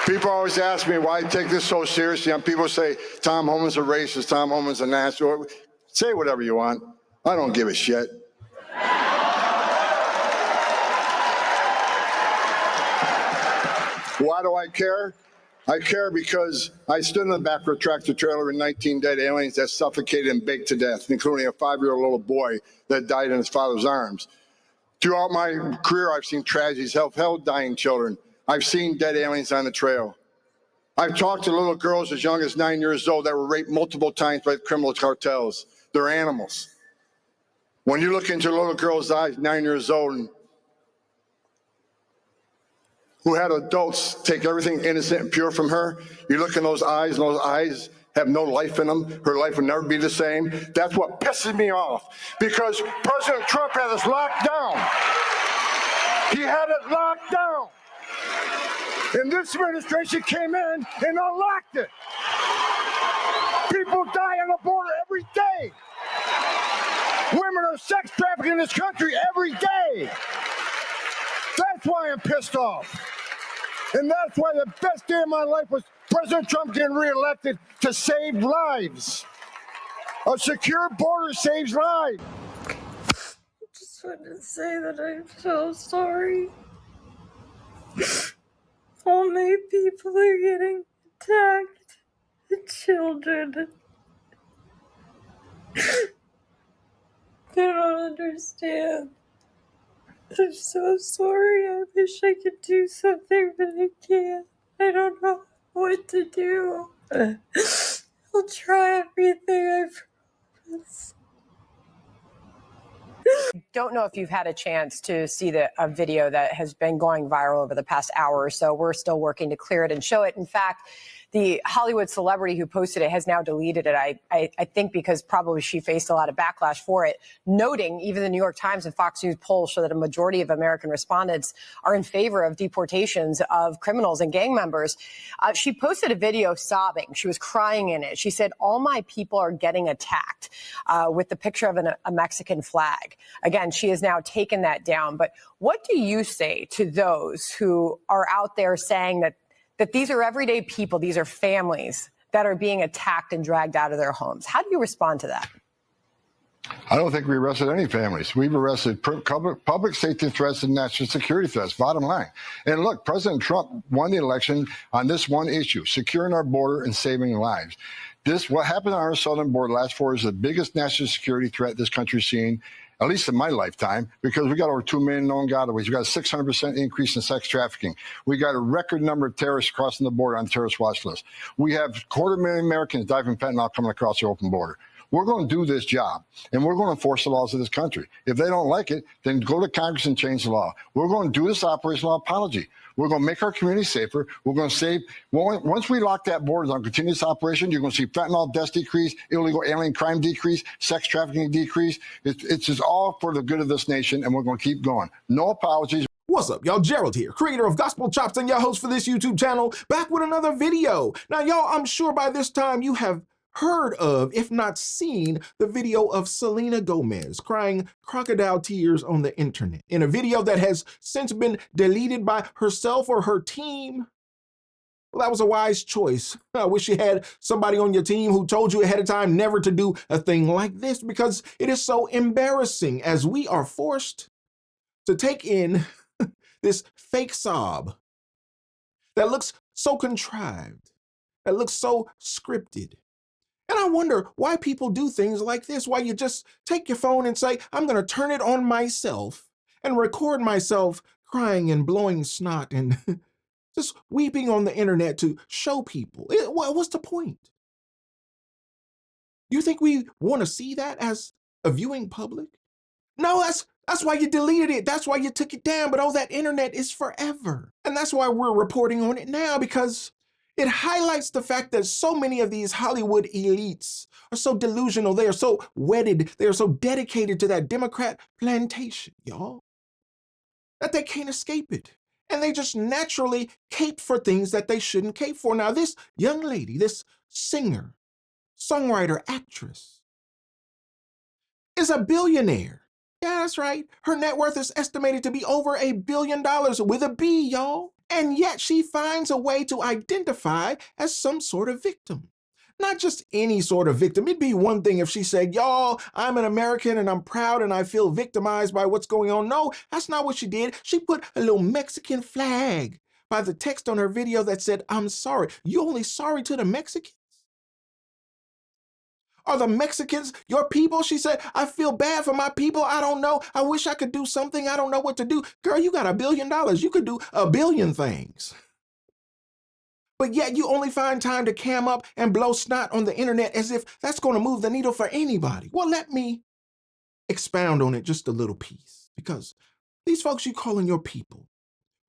People always ask me why I take this so seriously, and people say Tom Homan's a racist, Tom Homan's a national. Say whatever you want. I don't give a shit. Why do I care? I care because I stood in the back of a tractor trailer with 19 dead aliens that suffocated and baked to death, including a 5-year-old little boy that died in his father's arms. Throughout my career, I've seen tragedies, held dying children. I've seen dead aliens on the trail. I've talked to little girls as young as 9 years old that were raped multiple times by criminal cartels. They're animals. When you look into a little girl's eyes, 9 years old, and who had adults take everything innocent and pure from her, you look in those eyes, and those eyes have no life in them. Her life will never be the same. That's what pisses me off, because President Trump had us locked down. He had it locked down. And this administration came in and unlocked it. People die on the border every day. Women are sex trafficked in this country every day. That's why I'm pissed off. And that's why the best day of my life was President Trump getting reelected to save lives. A secure border saves lives. I just wanted to say that I'm so sorry. So many people are getting attacked. The children. They don't understand. I'm so sorry. I wish I could do something, but I can't. I don't know what to do. I'll try everything, I promise. Don't know if you've had a chance to see a video that has been going viral over the past hour or so. We're still working to clear it and show it. In fact, the Hollywood celebrity who posted it has now deleted it, I think because probably she faced a lot of backlash for it, noting even the New York Times and Fox News polls show that a majority of American respondents are in favor of deportations of criminals and gang members. She posted a video sobbing. She was crying in it. She said, "All my people are getting attacked," with the picture of a Mexican flag. Again, she has now taken that down. But what do you say to those who are out there saying that these are everyday people, these are families that are being attacked and dragged out of their homes? How do you respond to that? I don't think we arrested any families. We've arrested public safety threats and national security threats, bottom line. And look, President Trump won the election on this one issue, securing our border and saving lives. What happened on our southern border last 4 years is the biggest national security threat this country's seen, at least in my lifetime, because we got over 2 million known gotaways. We got a 600% increase in sex trafficking. We got a record number of terrorists crossing the border on the terrorist watch list. We have 250,000 Americans die from fentanyl coming across the open border. We're going to do this job, and we're going to enforce the laws of this country. If they don't like it, then go to Congress and change the law. We're going to do this operational apology. We're going to make our community safer. We're going to save. Once we lock that border on continuous operation, you're going to see fentanyl deaths decrease, illegal alien crime decrease, sex trafficking decrease. It's just all for the good of this nation, and we're going to keep going. No apologies. What's up, y'all? Gerald here, creator of Gospel Chops and your host for this YouTube channel, back with another video. Now, y'all, I'm sure by this time you have heard of, if not seen, the video of Selena Gomez crying crocodile tears on the internet in a video that has since been deleted by herself or her team. Well, that was a wise choice. I wish you had somebody on your team who told you ahead of time never to do a thing like this, because it is so embarrassing as we are forced to take in this fake sob that looks so contrived, that looks so scripted. And I wonder why people do things like this, why you just take your phone and say, I'm going to turn it on myself and record myself crying and blowing snot and just weeping on the internet to show people. What's the point? You think we want to see that as a viewing public? No, that's why you deleted it. That's why you took it down. But that internet is forever. And that's why we're reporting on it now, because it highlights the fact that so many of these Hollywood elites are so delusional. They are so wedded. They are so dedicated to that Democrat plantation, y'all, that they can't escape it. And they just naturally cape for things that they shouldn't cape for. Now, this young lady, this singer, songwriter, actress, is a billionaire. Yeah, that's right. Her net worth is estimated to be over $1 billion with a B, y'all. And yet she finds a way to identify as some sort of victim. Not just any sort of victim. It'd be one thing if she said, y'all, I'm an American and I'm proud and I feel victimized by what's going on. No, that's not what she did. She put a little Mexican flag by the text on her video that said, I'm sorry. You only sorry to the Mexicans? Are the Mexicans your people? She said, I feel bad for my people. I don't know. I wish I could do something. I don't know what to do. Girl, you got $1 billion. You could do 1 billion things. But yet you only find time to cam up and blow snot on the internet as if that's going to move the needle for anybody. Well, let me expound on it just a little piece, because these folks you calling your people,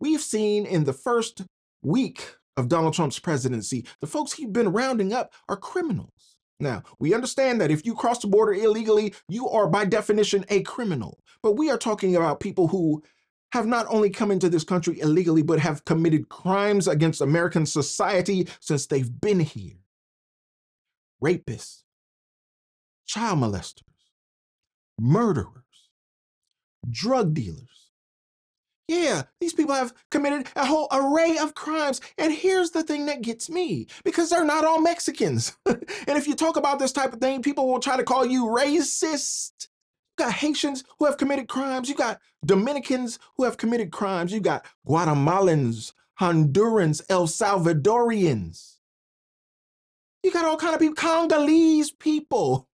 we've seen in the first week of Donald Trump's presidency, the folks he's been rounding up are criminals. Now, we understand that if you cross the border illegally, you are by definition a criminal. But we are talking about people who have not only come into this country illegally, but have committed crimes against American society since they've been here. Rapists, child molesters, murderers, drug dealers. Yeah, these people have committed a whole array of crimes. And here's the thing that gets me, because they're not all Mexicans. And if you talk about this type of thing, people will try to call you racist. You got Haitians who have committed crimes. You got Dominicans who have committed crimes. You got Guatemalans, Hondurans, El Salvadorians. You got all kinds of people, Congolese people.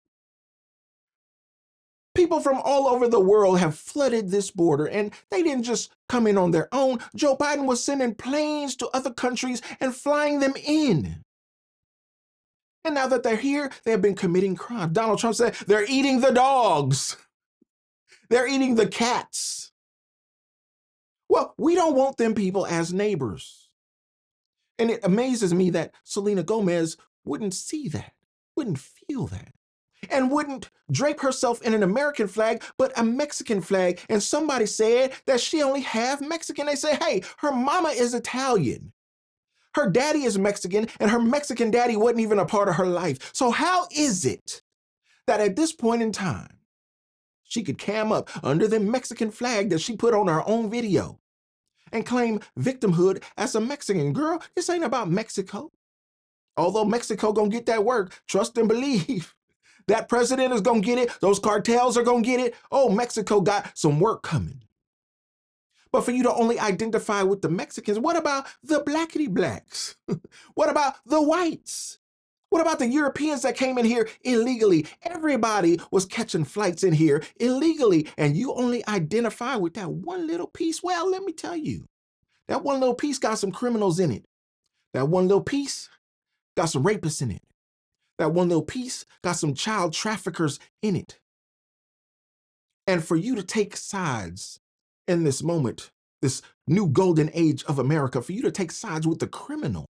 People from all over the world have flooded this border, and they didn't just come in on their own. Joe Biden was sending planes to other countries and flying them in. And now that they're here, they have been committing crimes. Donald Trump said they're eating the dogs. They're eating the cats. Well, we don't want them people as neighbors. And it amazes me that Selena Gomez wouldn't see that, wouldn't feel that, and wouldn't drape herself in an American flag, but a Mexican flag. And somebody said that she only half Mexican. They say, hey, her mama is Italian. Her daddy is Mexican, and her Mexican daddy wasn't even a part of her life. So how is it that at this point in time, she could cam up under the Mexican flag that she put on her own video and claim victimhood as a Mexican? Girl, this ain't about Mexico. Although Mexico gonna get that work, trust and believe. That president is gonna get it. Those cartels are gonna get it. Oh, Mexico got some work coming. But for you to only identify with the Mexicans, what about the blackity blacks? What about the whites? What about the Europeans that came in here illegally? Everybody was catching flights in here illegally, and you only identify with that one little piece. Well, let me tell you, that one little piece got some criminals in it. That one little piece got some rapists in it. That one little piece got some child traffickers in it. And for you to take sides in this moment, this new golden age of America, for you to take sides with the criminals,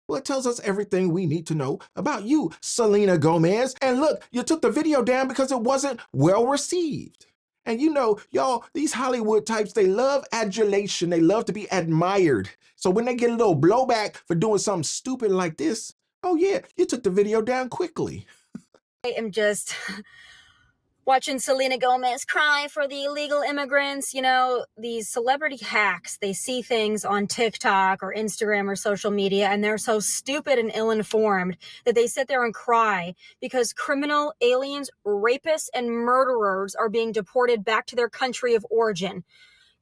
well, it tells us everything we need to know about you, Selena Gomez. And look, you took the video down because it wasn't well received. And you know, y'all, these Hollywood types, they love adulation. They love to be admired. So when they get a little blowback for doing something stupid like this, oh yeah, you took the video down quickly. I am just watching Selena Gomez cry for the illegal immigrants. You know, these celebrity hacks, they see things on TikTok or Instagram or social media, and they're so stupid and ill-informed that they sit there and cry because criminal aliens, rapists, and murderers are being deported back to their country of origin.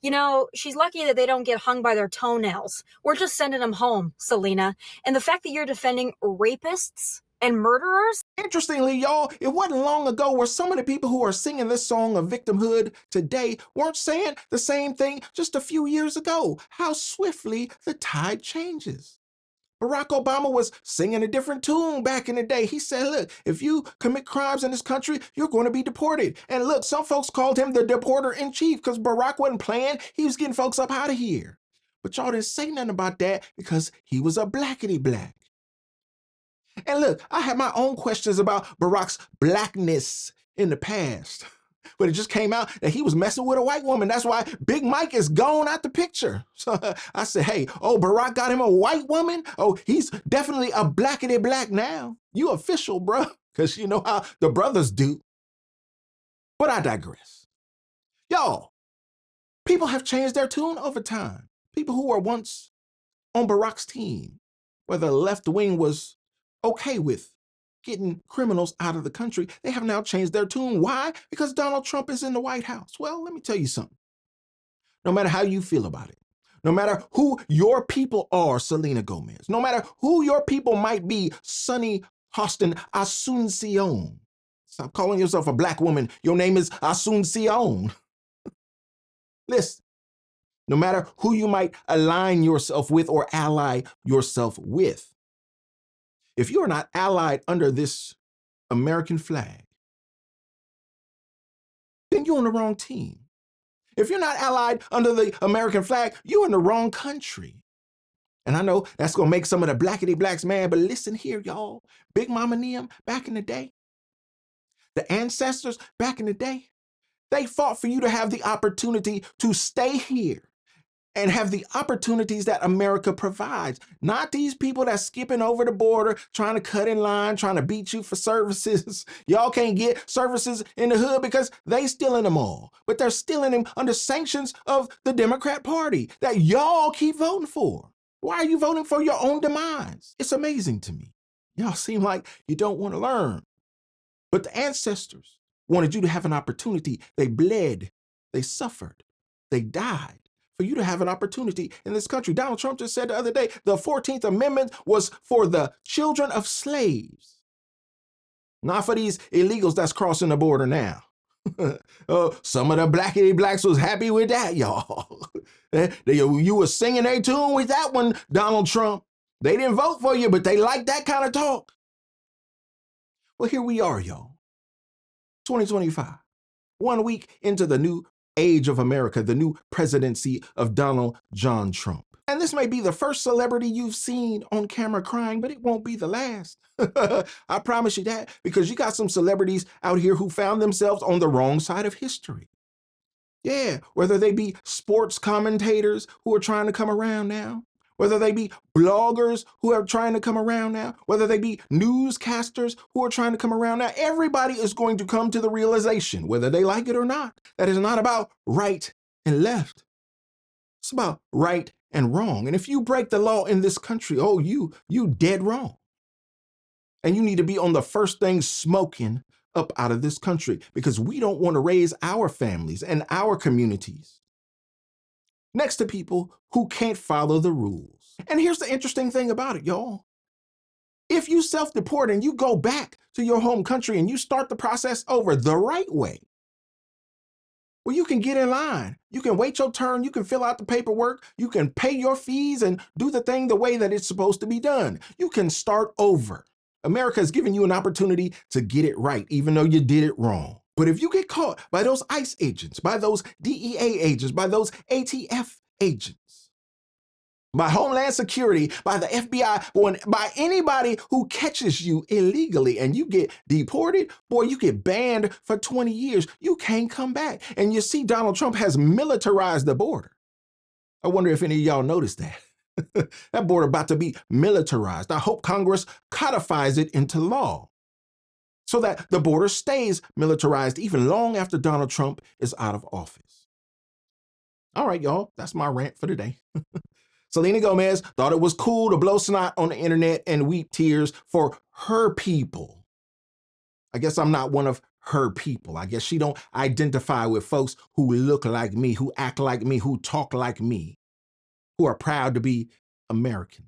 You know, she's lucky that they don't get hung by their toenails. We're just sending them home, Selena. And the fact that you're defending rapists and murderers? Interestingly, y'all, it wasn't long ago where some of the people who are singing this song of victimhood today weren't saying the same thing just a few years ago. How swiftly the tide changes. Barack Obama was singing a different tune back in the day. He said, look, if you commit crimes in this country, you're going to be deported. And look, some folks called him the deporter in chief because Barack wasn't playing. He was getting folks up out of here. But y'all didn't say nothing about that because he was a blackity black. And look, I had my own questions about Barack's blackness in the past, but it just came out that he was messing with a white woman. That's why Big Mike is gone out the picture. So I said, hey, oh, Barack got him a white woman? Oh, he's definitely a blackity black now. You official, bro, because you know how the brothers do. But I digress. Y'all, people have changed their tune over time. People who were once on Barack's team, where the left wing was okay with getting criminals out of the country, they have now changed their tune. Why? Because Donald Trump is in the White House. Well, let me tell you something. No matter how you feel about it, no matter who your people are, Selena Gomez, no matter who your people might be, Sunny Hostin Asuncion. Stop calling yourself a black woman. Your name is Asuncion. Listen, no matter who you might align yourself with or ally yourself with, if you are not allied under this American flag, then you're on the wrong team. If you're not allied under the American flag, you're in the wrong country. And I know that's going to make some of the blackity blacks mad, but listen here, y'all. Big Mama and them back in the day, the ancestors back in the day, they fought for you to have the opportunity to stay here and have the opportunities that America provides. Not these people that's skipping over the border, trying to cut in line, trying to beat you for services. Y'all can't get services in the hood because they stealing them all. But they're stealing them under sanctions of the Democrat Party that y'all keep voting for. Why are you voting for your own demise? It's amazing to me. Y'all seem like you don't want to learn. But the ancestors wanted you to have an opportunity. They bled, they suffered, they died for you to have an opportunity in this country. Donald Trump just said the other day, the 14th Amendment was for the children of slaves, not for these illegals that's crossing the border now. Some of the blackity blacks was happy with that, y'all. You were singing their tune with that one, Donald Trump. They didn't vote for you, but they like that kind of talk. Well, here we are, y'all. 2025, 1 week into the new age of America, the new presidency of Donald John Trump. And this may be the first celebrity you've seen on camera crying, but it won't be the last. I promise you that, because you got some celebrities out here who found themselves on the wrong side of history. Yeah, whether they be sports commentators who are trying to come around now, whether they be bloggers who are trying to come around now, whether they be newscasters who are trying to come around now, everybody is going to come to the realization, whether they like it or not, that it's not about right and left. It's about right and wrong. And if you break the law in this country, oh, you dead wrong. And you need to be on the first thing smoking up out of this country, because we don't want to raise our families and our communities next to people who can't follow the rules. And here's the interesting thing about it, y'all. If you self-deport and you go back to your home country and you start the process over the right way, well, you can get in line. You can wait your turn. You can fill out the paperwork. You can pay your fees and do the thing the way that it's supposed to be done. You can start over. America has given you an opportunity to get it right, even though you did it wrong. But if you get caught by those ICE agents, by those DEA agents, by those ATF agents, by Homeland Security, by the FBI, by anybody who catches you illegally and you get deported, boy, you get banned for 20 years. You can't come back. And you see, Donald Trump has militarized the border. I wonder if any of y'all noticed that. That border about to be militarized. I hope Congress codifies it into law so that the border stays militarized even long after Donald Trump is out of office. All right, y'all, that's my rant for today. Selena Gomez thought it was cool to blow snot on the internet and weep tears for her people. I guess I'm not one of her people. I guess she don't identify with folks who look like me, who act like me, who talk like me, who are proud to be Americans.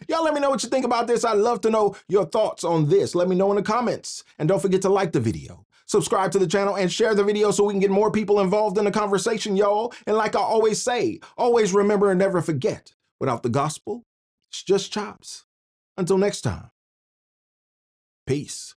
Y'all let me know what you think about this. I'd love to know your thoughts on this. Let me know in the comments. And don't forget to like the video, subscribe to the channel, and share the video so we can get more people involved in the conversation, y'all. And like I always say, always remember and never forget, without the gospel, it's just chops. Until next time, peace.